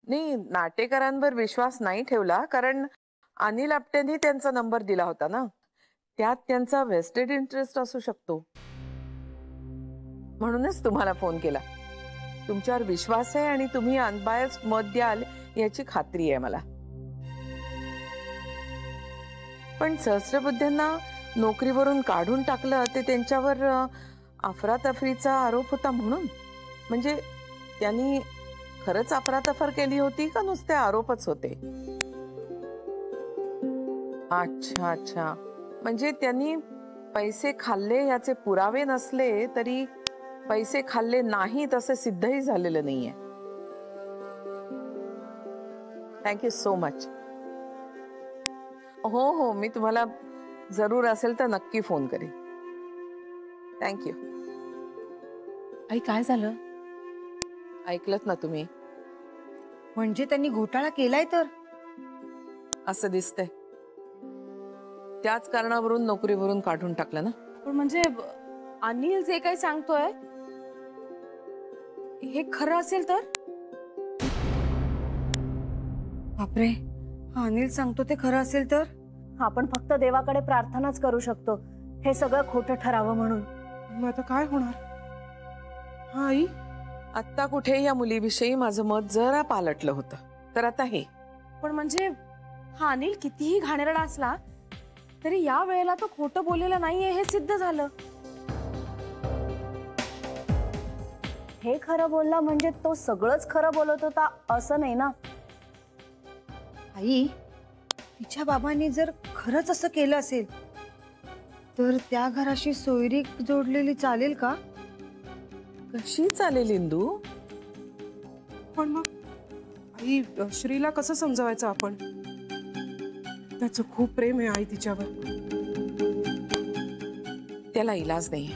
नाही, नाटेकरांवर विश्वास नाही ठेवला, कारण अनिल आपटेंनी त्यांचा नंबर दिला होता ना. त्यात त्यांचा वेस्टेड इंटरेस्ट असू शकतो. म्हणूनच तुम्हाला फोन केला. तुमच्यावर विश्वास आहे आणि तुम्ही अनबायस्ड मत द्याल याची खात्री आहे मला. पण सहस्त्रबुद्धेंना नोकरीवरून काढून टाकलं ते त्यांच्यावर अफरातफरीचा आरोप होता म्हणून? म्हणजे त्यांनी खरंच अफरातफर केली होती का नुसते आरोपच होते? अच्छा अच्छा, म्हणजे त्यांनी पैसे खाल्ले याचे पुरावे नसले तरी पैसे खाल्ले नाहीत असे सिद्धही झालेलं नाहीये. Thank you so much. हो हो, मी तुम्हाला जरूर असेल तर नक्की फोन करेन. थँक्यू. आई काय झालं? ऐकलत ना तुम्ही? म्हणजे त्यांनी घोटाळा केलाय तर? असं दिसतंय. त्याच कारणावरून नोकरीवरून काढून टाकलं ना. पण म्हणजे अनिल जे काही सांगतोय हे खरं असेल तर? बापरे, हा अनिल सांगतो ते खरं असेल तर? आपण फक्त देवाकडे प्रार्थनाच करू शकतो हे सगळं खोटं ठरावं म्हणून. मग आता काय होणार? हा आई, आत्ता कुठे या मुलीविषयी माझं मत जरा पालटलं होतं, तर आता हे. पण म्हणजे हा अनिल कितीही घाणेरडा असला तरी या वेळेला तो खोटं बोललेला नाहीये हे सिद्ध झालं. हे खरं बोलला म्हणजे तो सगळंच खरं बोलत होता असं नाही ना. आई, तिच्या बाबांनी जर खरंच असं केलं असेल तर त्या घराशी सोयरीक जोडलेली चालेल का? कशी चालेल इंदू? पण मग आई, श्रीला कसं समजावायचं आपण? त्याचं खूप प्रेम आहे आई तिच्यावर. त्याला इलाज नाही.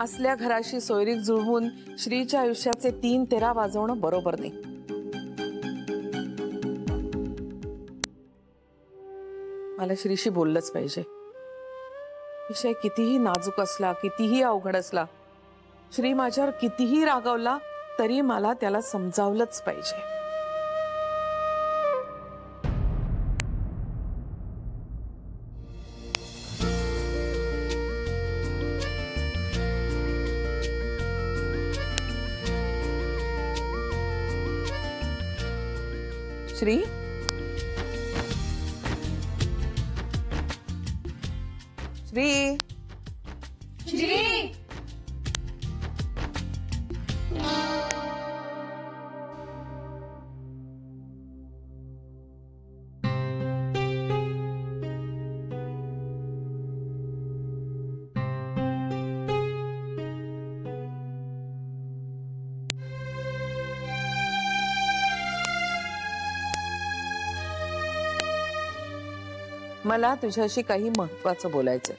असल्या घराशी सोयरीक जुळवून श्रीच्या आयुष्याचे 3 तेरा वाजवणं बरोबर नाही. मला श्रीशी बोललंच पाहिजे. विषय कितीही नाजूक असला, कितीही अवघड असला, श्री माझ्यावर कितीही रागावला तरी मला त्याला समजावलंच पाहिजे. श्री, श्री, श्री, मला तुझ्याशी काही महत्त्वाचं बोलायचं.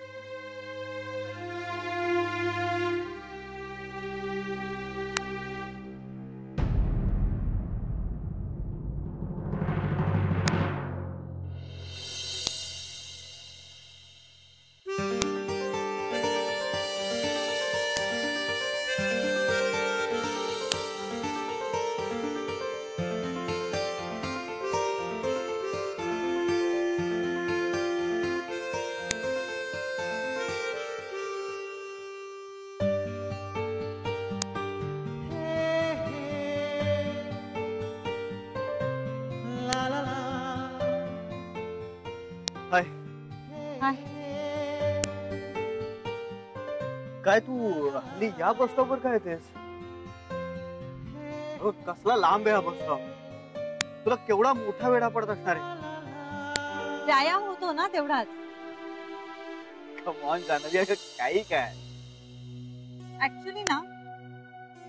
हाय. हाय. काय तू हल्ली या बस स्टॉपवर काय येतेस? कसला लांब आहे हा बस स्टॉप. तुला केवढा मोठा वेळा पडत असणार आहे. व्यायाम होतो ना तेवढाच. कम ऑन जान्हवी, काही काय. ऍक्च्युली ना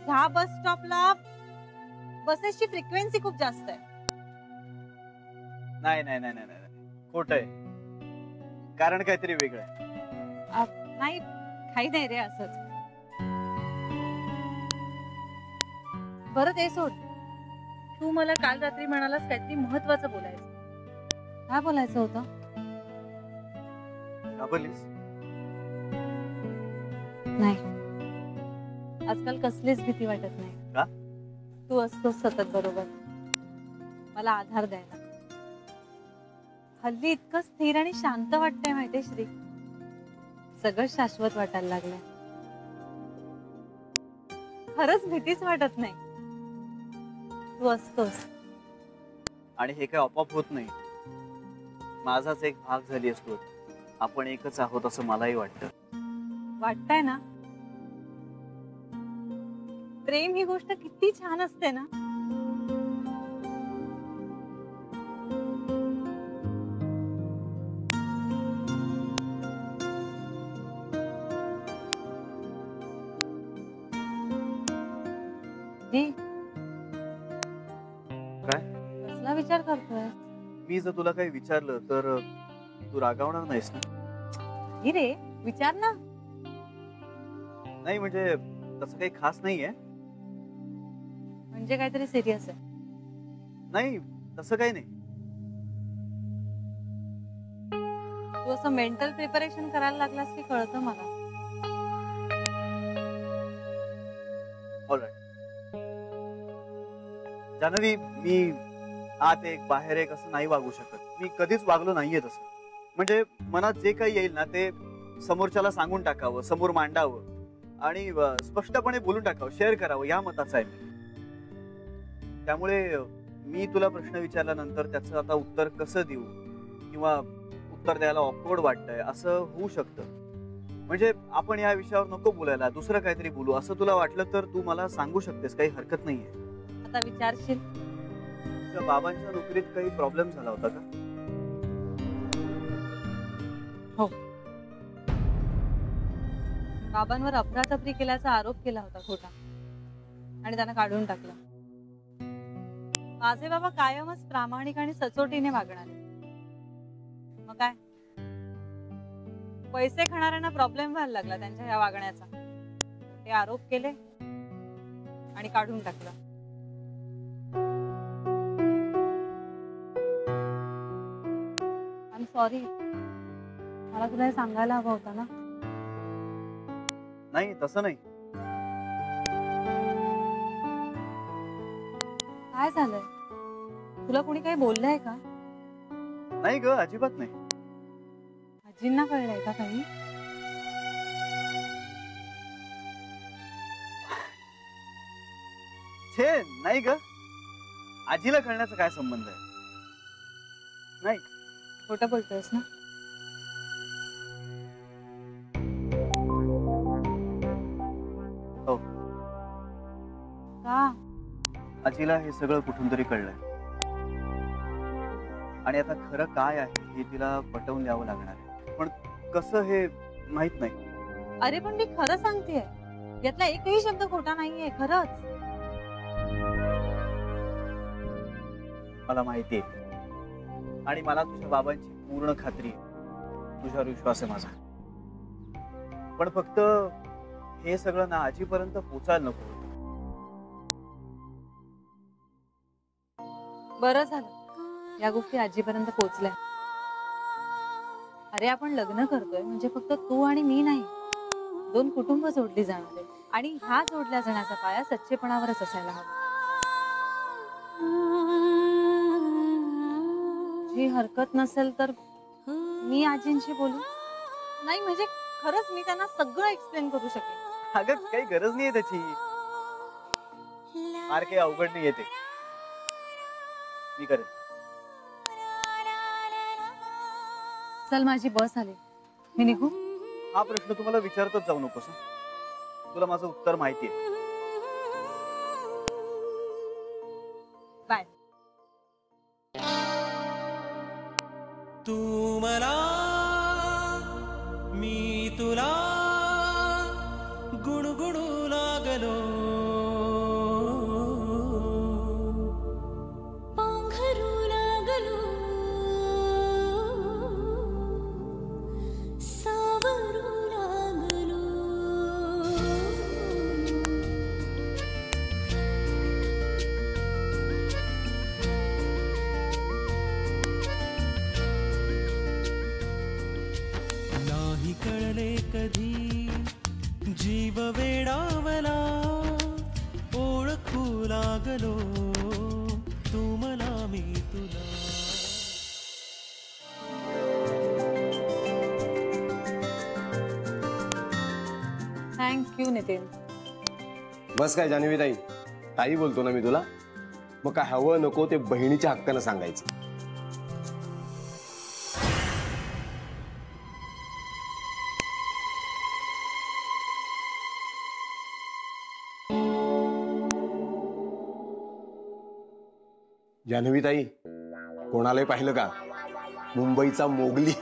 ह्या बस स्टॉपला बसेसची फ्रिक्वेन्सी खूप जास्त आहे. नाही नाही नाही नाही, खोट आहे. कारण काहीतरी वेगळं आहे. नाही, काही नाही रे, असंच. बरं ते सोड. तू मला काल रात्री म्हणालास काहीतरी महत्वाचं बोलायचं. काय बोलायचं होतं? का बोललीस? नाही, आजकाल कसलीच भीती वाटत नाही. का? तू असतोस सतत बरोबर. मला आधार द्यायला. हल्ली इतकं स्थिर आणि शांत वाटतंय माहितीये श्री, सगळं शाश्वत वाटायला लागलंय. खरंच भीतीच वाटत नाही. तू असतोस. आणि हे काय आपोआप होत नाही. माझाच एक भाग झाली असतो. आपण एकच आहोत असं मलाही वाटतं. वाटतंय ना. प्रेम ही गोष्ट किती छान असते ना. जी, काय? कसला विचार करतोय? मी जर तुला काही विचारलं तर तू रागावणार नाहीस ना? ही रे, विचार ना. नाही म्हणजे तसं काही खास नाहीये. म्हणजे काहीतरी सिरियस आहे? नाही तसं काही नाही. तू असं मेंटल प्रिपरेशन करायला लागलास की कळतं मला. ऑलराईट जान्हवी, मी आत एक बाहेर एक असं नाही वागू शकत. मी कधीच वागलो नाहीये तसं. म्हणजे मनात जे काही येईल ना ते समोरच्याला सांगून टाकावं, समोर मांडावं आणि स्पष्टपणे बोलून टाकावं, शेअर करावं, या मताचा आहे मी. त्यामुळे मी तुला प्रश्न विचारल्यानंतर त्याचं आता उत्तर कसं देऊ किंवा उत्तर द्यायला ऑकवर्ड वाटतंय असं होऊ शकतं. म्हणजे आपण या विषयावर नको बोलायला, दुसरं काहीतरी बोलू असं तुला वाटलं तर तू मला सांगू शकतेस, काही हरकत नाहीये. आता विचारशील? तुझ्या बाबांच्या नोकरीत काही प्रॉब्लेम झाला होता का? हो. बाबांवर अफरातफरी केल्याचा आरोप केला होता खोटा आणि त्यांना काढून टाकलं. माझे बाबा कायमच प्रामाणिक आणि सचोटीने वागणारे. मग काय, पैसे खाणाऱ्यांना प्रॉब्लेम व्हायला लागला त्यांच्या या वागण्याचा. ते आरोप केले आणि काढून टाकलं. I am sorry. मला तुला हे सांगायला हवं होतं ना. नाही तसं नाही. काय झालंय? तुला कोणी काही बोललंय का? नाही ग, अजिबात नाही. आजींना कळलंय का काही? छे नाही ग, आजीला कळण्याचा काय संबंध आहे? नाही. खोटं बोलतोयस ना? हो. का? आजीला हे सगळं कुठून तरी कळलंय आणि आता खरं काय आहे हे तिला पटवून द्यावं लागणार आहे. पण कसं हे माहित नाही. अरे पण मी खरं सांगतेय, यातला एकही शब्द खोटा नाहीये. खरंच. मला माहिती आहे आणि मला तुझ्या बाबांची पूर्ण खात्री आहे. तुझ्यावर विश्वास आहे माझा. पण फक्त हे सगळं ना आजीपर्यंत पोचायला नको होतं. बरं झालं या गोष्टी आजीपर्यंत पोहोचल्या. अरे आपण लग्न करतोय म्हणजे फक्त तू आणि मी नाही, दोन कुटुंब जोडली जाणार आहे. आणि ह्या जोडल्या जाण्याचा पाया सच्चेपणावरच असायला हवा. जी हरकत नसेल तर मी आजींशी बोलू. नाही म्हणजे खरंच मी त्यांना सगळं एक्सप्लेन करू शकेन. अगं काही गरज नाहीये त्याची. फार काही अवघड नाही येते. मी करेन. चल माझी बस आली, मी निघू. हा प्रश्न तुम्हाला विचारतच जाऊ नकोस. तुला माझं उत्तर माहिती आहे. बाय. तू मला मी तुला गुणगुणू लागलो. पांघरू लागलो, सावरू लागलो. नाही कळले कधी जीव वेडावला, ओळखू लागलो. तू मला मी मी तुला. थँक्यू नितीन. बस काय जान्हवी ताई, ताई बोलतो ना मी तुला. मग काय हवं नको ते बहिणीच्या हक्कानं सांगायचं. जान्हवी ताई, कोणालाही पाहिलं का? मुंबईचा मोगली.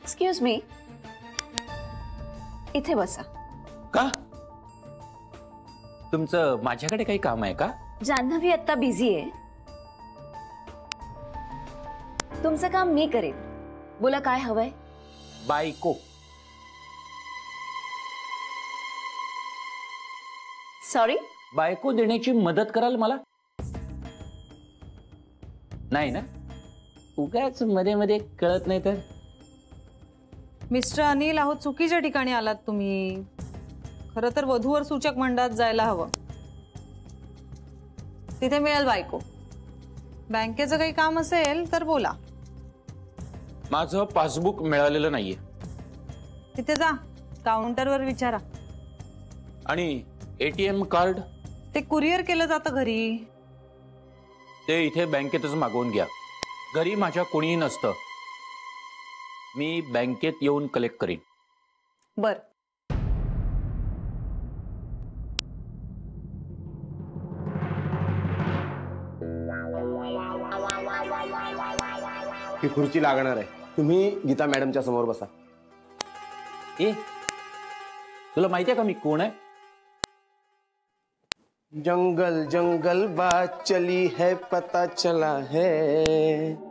एक्सक्यूज मी, इथे बसा. का? तुमचं माझ्याकडे काही काम आहे का? जान्हवी आता बिझी आहे. तुमचं काम मी करेन. बोला काय हवंय? बायको. सॉरी, बायको देण्याची मदत कराल मला? नाही ना? उगाच मध्ये मध्ये कळत नाही तर. मिस्टर अनिल, आहो चुकीच्या ठिकाणी आलात तुम्ही. खरं तर वधूवर सूचक मंडळात जायला हवं. तिथे मिळेल बायको. बँकेचं काही काम असेल तर बोला. माझं पासबुक मिळालेलं नाहीये. तिथे जा, काउंटरवर विचारा. आणि एटीएम कार्ड? ते कुरिअर केलं जातं घरी. ते इथे बँकेतच मागवून घ्या. घरी माझ्या कोणीही नसतं. मी बँकेत येऊन कलेक्ट करीन. बर. ही खुर्ची लागणार आहे. तुम्ही गीता मॅडमच्या समोर बसा. ए, तुला माहितीये का मी कोण आहे? जंगल जंगल बात चली है पता चला है.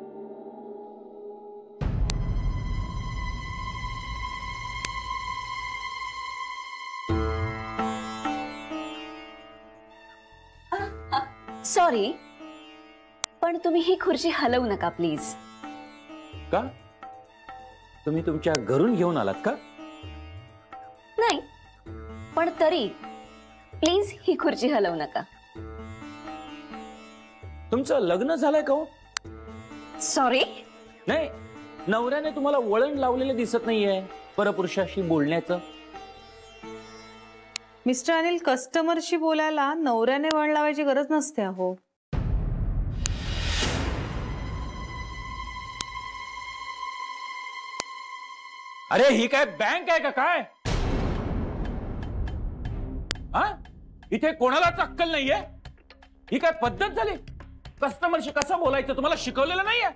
सॉरी, पण तुम्ही ही खुर्ची हलवू नका प्लीज. का? तुम्ही तुमच्या घरून घेऊन आलात का? नाही, पण तरी प्लीज ही खुर्ची हलवू नका. तुमचं लग्न झालंय का? सॉरी. नाही, नवऱ्याने तुम्हाला वळण लावलेलं दिसत नाहीये परपुरुषाशी बोलण्याचं. मिस्टर अनिल, कस्टमरशी बोलायला नवऱ्याने वळण लावायची गरज नसते. अहो, अरे ही काय बँक आहे का काय? हा? इथे कोणालाच अक्कल नाहीये? ही काय पद्धत झाली? कस्टमरशी कसं बोलायचं तुम्हाला शिकवलेलं नाहीये?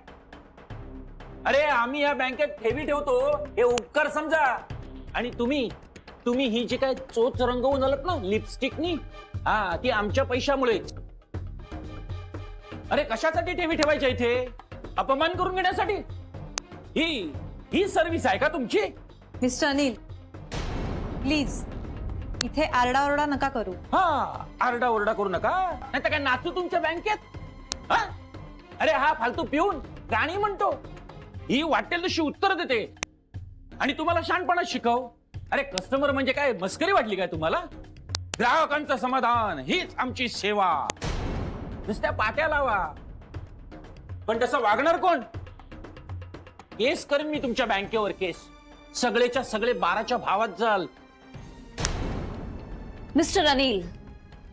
अरे आम्ही या बँकेत ठेवी ठेवतो हे उपकार समजा. आणि तुम्ही ही जी काय चोच रंगवून आलात ना लिपस्टिकनी, हा, ती आमच्या पैशामुळे. अरे कशासाठी ठेवी ठेवायच्या इथे? अपमान करून घेण्यासाठी? ही सर्व्हिस आहे का तुमची? मिस्टर अनिल, प्लीज इथे आरडाओरडा नका करू. हा, आरडाओरडा करू नका. नाही तर काय नाचू तुमच्या बँकेत? हा? अरे हा फालतू पिऊन गाणी म्हणतो, ही वाटेल तशी उत्तर देते आणि तुम्हाला शहाणपणा शिकव. अरे कस्टमर म्हणजे काय मस्करी वाटली काय तुम्हाला? ग्राहकांचं समाधान हीच आमची सेवा. नुसत्या पाट्या लावा, पण तसं वागणार कोण? केस करेन मी तुमच्या बँकेवर, केस. सगळेच्या सगळे 12च्या भावात जाल. मिस्टर अनिल,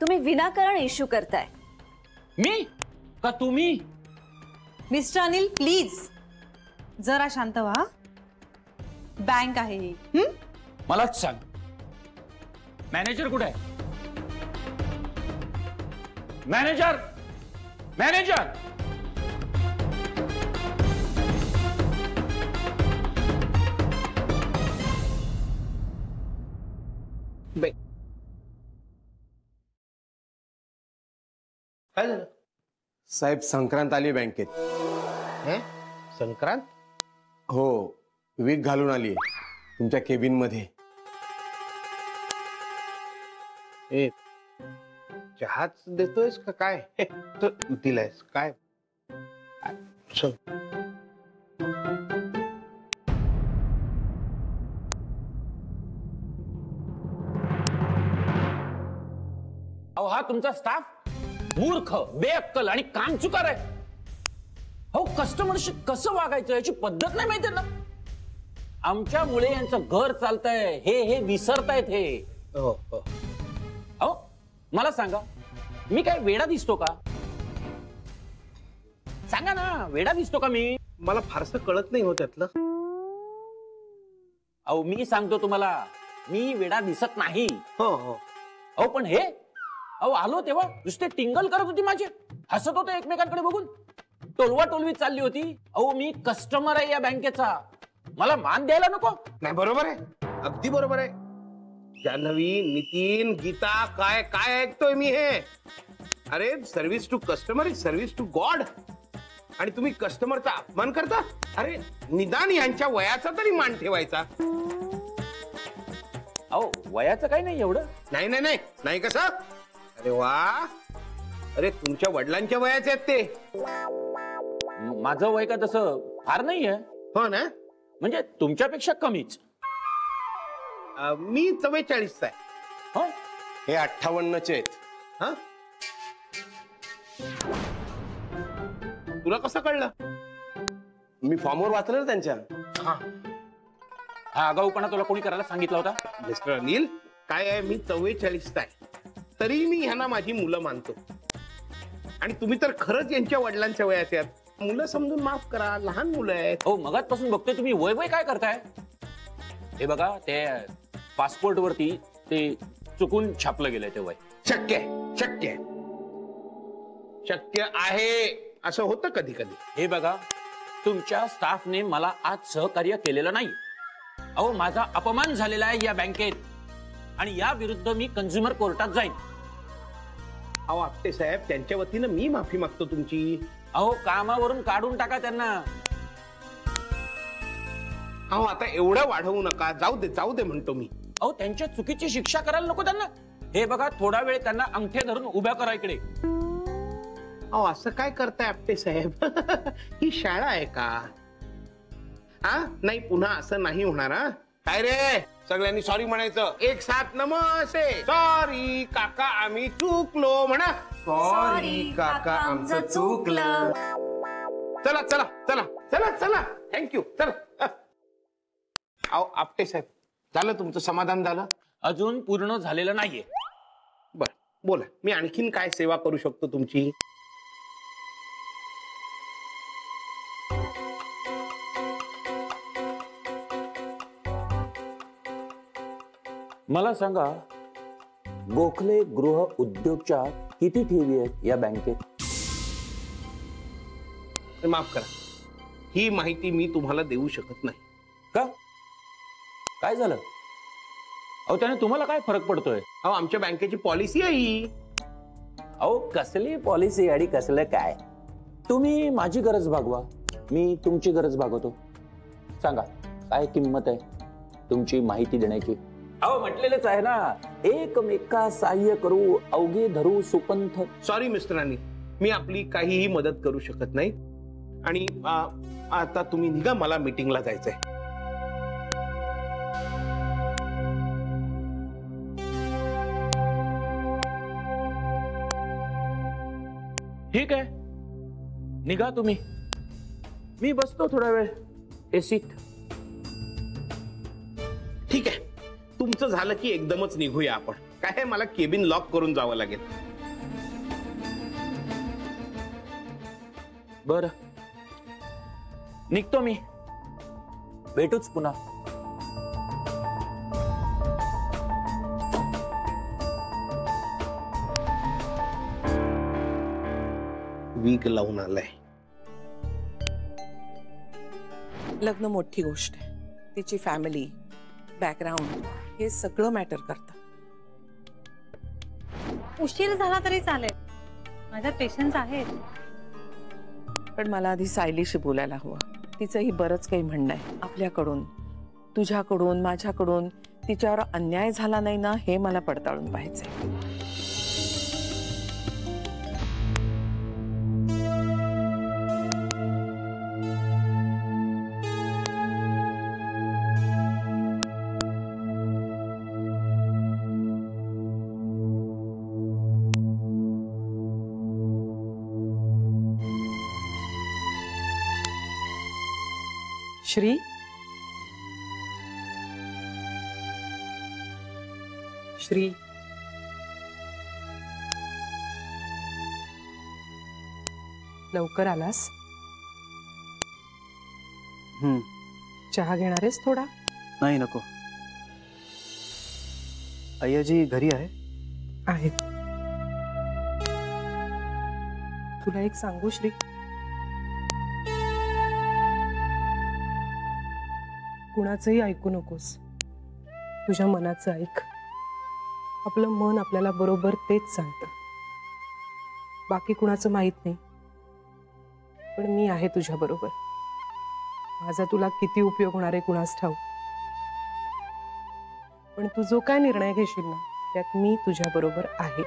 तुम्ही विनाकारण इश्यू करताय. मी का तुम्ही? मिस्टर अनिल, प्लीज जरा शांत व्हा. बँक आहे ही. मलाच सांग, मॅनेजर कुठे आहे? Manager, manager. काय झालं साहेब? संक्रांत आली बँकेत. संक्रांत? हो, वीक घालून आली तुमच्या केबिन मध्ये. ए, चहाच देतोयस का काय? दिलायस काय? अहो हा तुमचा स्टाफ मूर्ख, बेअक्कल आणि कामचुकार आहे. हो, कस्टमरशी कसं वागायचं याची पद्धत नाही माहिती ना. आमच्यामुळे यांचं घर चालतंय हे विसरतायत हे. अहो मला सांगा, मी काय वेडा दिसतो का? सांगा ना, वेडा दिसतो का मी? मला फारसं कळत नाही हो त्यातलं. अहो मी सांगतो तुम्हाला, मी वेडा दिसत नाही. हो हो. अहो पण हे, अहो आलो तेव्हा नुसते टिंगल करत होती माझे, हसत होते एकमेकांकडे बघून, टोलवा टोलवी चालली होती. अहो मी कस्टमर आहे या बँकेचा, मला मान द्यायला नको? नाही बरोबर आहे, अगदी बरोबर आहे. जान्हवी, नितीन, गीता, काय काय ऐकतोय मी हे? अरे service to customer is service to God. आणि तुम्ही कस्टमरचा अपमान करता? अरे निदान यांच्या वयाचा तरी मान ठेवायचा. अहो वयाचं काही नाही एवढं. नाही नाही नाही नाही कसं? अरे वा, अरे तुमच्या वडिलांच्या वयाचे आहेत ते. माझं वय का तसं फार नाहीये. हो ना, म्हणजे तुमच्यापेक्षा कमीच. मी 44चा आहे. हो, हे 58चे आहेत. हा, तुला कसं कळलं? मी फॉर्मवर वाचलं ना त्यांच्या. हा, हा आगाऊपणा तुला कोणी करायला सांगितला होता? मिस्टर अनिल, काय आहे, मी 44चा आहे, तरी मी ह्यांना माझी मुलं मानतो. आणि तुम्ही तर खरंच यांच्या वडिलांच्या वयाचे आहात. मुलं समजून माफ करा, लहान मुलं आहेत. हो, मगाचपासून बघतोय तुम्ही वय वय काय करताय. हे बघा, ते पासपोर्ट वरती ते चुकून छापलं गेलंय ते वय. शक्य आहे, शक्य आहे, शक्य आहे. असं होतं कधी कधी. हे बघा, तुमच्या स्टाफने मला आज सहकार्य केलेलं नाही. अहो माझा अपमान झालेला आहे या बँकेत, आणि या विरुद्ध मी कंझ्युमर कोर्टात जाईन. अहो आपटे साहेब, त्यांच्या वतीनं मी माफी मागतो तुमची. अहो कामावरून काढून टाका त्यांना. अहो आता एवढं वाढवू नका, जाऊ दे जाऊ दे म्हणतो मी. अहो त्यांच्या चुकीची शिक्षा करायला नको त्यांना. हे बघा, थोडा वेळ त्यांना अंगठे धरून उभ्या करा इकडे. अहो असं काय करताय आपटे साहेब? ही शाळा आहे का? हा नाही, पुन्हा असं नाही होणार. हा काय रे, सगळ्यांनी सॉरी म्हणायचं. एक साथ नमस्ते. सॉरी काका, आम्ही चुकलो म्हणा. सॉरी काका, आमचं चुकलं. चला चला चला चला चला, थँक्यू. चला. अहो आपटे साहेब, झालं तुमचं समाधान झालं? अजून पूर्ण झालेलं नाहीये. बर, बोला, मी आणखीन काय सेवा करू शकतो तुमची? मला सांगा, गोखले गृह उद्योगच्या किती ठेवी आहेत या बँकेत? माफ करा, ही माहिती मी तुम्हाला देऊ शकत नाही. का? काय झालं? अहो त्याने तुम्हाला काय फरक पडतोय? अहो आमच्या बँकेची पॉलिसी आहे ही. अहो कसली पॉलिसी आणि कसलं काय? तुम्ही माझी गरज भागवा, मी तुमची गरज भागवतो. सांगा, काय किंमत आहे तुमची माहिती देण्याची? अहो म्हटलेलंच आहे ना, एकमेका सहाय्य करू, अवघे धरू सुपंथ. सॉरी मिस्टर अनिल, मी आपली काहीही मदत करू शकत नाही. आणि आता तुम्ही निघा, मला मीटिंगला जायचंय. ठीक आहे, निघा तुम्ही. मी बसतो थोडा वेळ एसीत. ठीक आहे, तुमचं झालं की एकदमच निघूया आपण. काय मला केबिन लॉक करून जावं लागेल. बर, निघतो मी. भेटूच पुन्हा. वीक लावून आलाय. लग्न मोठी गोष्ट आहे. तिची फॅमिली, बॅकग्राऊंड हे सगळं मॅटर करतं. उशीर झाला तरी चालेल, माझ्या पेशन्स आहेत. पण मला आधी सायलीशी बोलायला हवं. तिचंही बरंच काही म्हणणं आहे. आपल्याकडून, तुझ्याकडून, माझ्याकडून तिच्यावर अन्याय झाला नाही ना, हे मला पडताळून पाहायचंय. श्री, श्री, लवकर आलास? चहा घेणार आहेस थोडा? नाही, नको. अय्याजी घरी आहे? आहेत. तुला एक सांगू श्री, कुणाचंही ऐकू नकोस. तुझ्या मनाचं ऐक. आपलं मन आपल्याला बरोबर तेच सांगतं. बाकी कुणाचं माहित नाही, पण मी आहे तुझ्या बरोबर. माझा तुला किती उपयोग होणार आहे कुणास ठाऊक, पण तू जो काय निर्णय घेशील ना त्यात मी तुझ्या बरोबर आहे.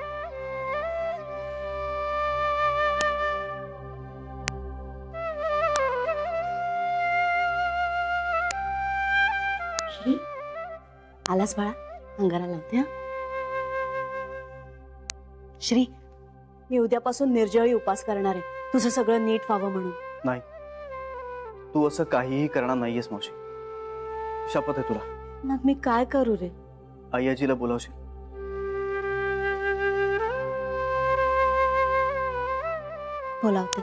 श्री, आलास बाळा? अंगारा लावते. हा श्री, मी उद्यापासून निर्जळी उपास करणार आहे, तुझं सगळं नीट व्हावं म्हणून. नाही, तू असं काहीही करणार नाहीयेस मावशी. शपथ आहे तुला. मग मी काय करू रे? अय्याजीला बोलावशील? बोलावते.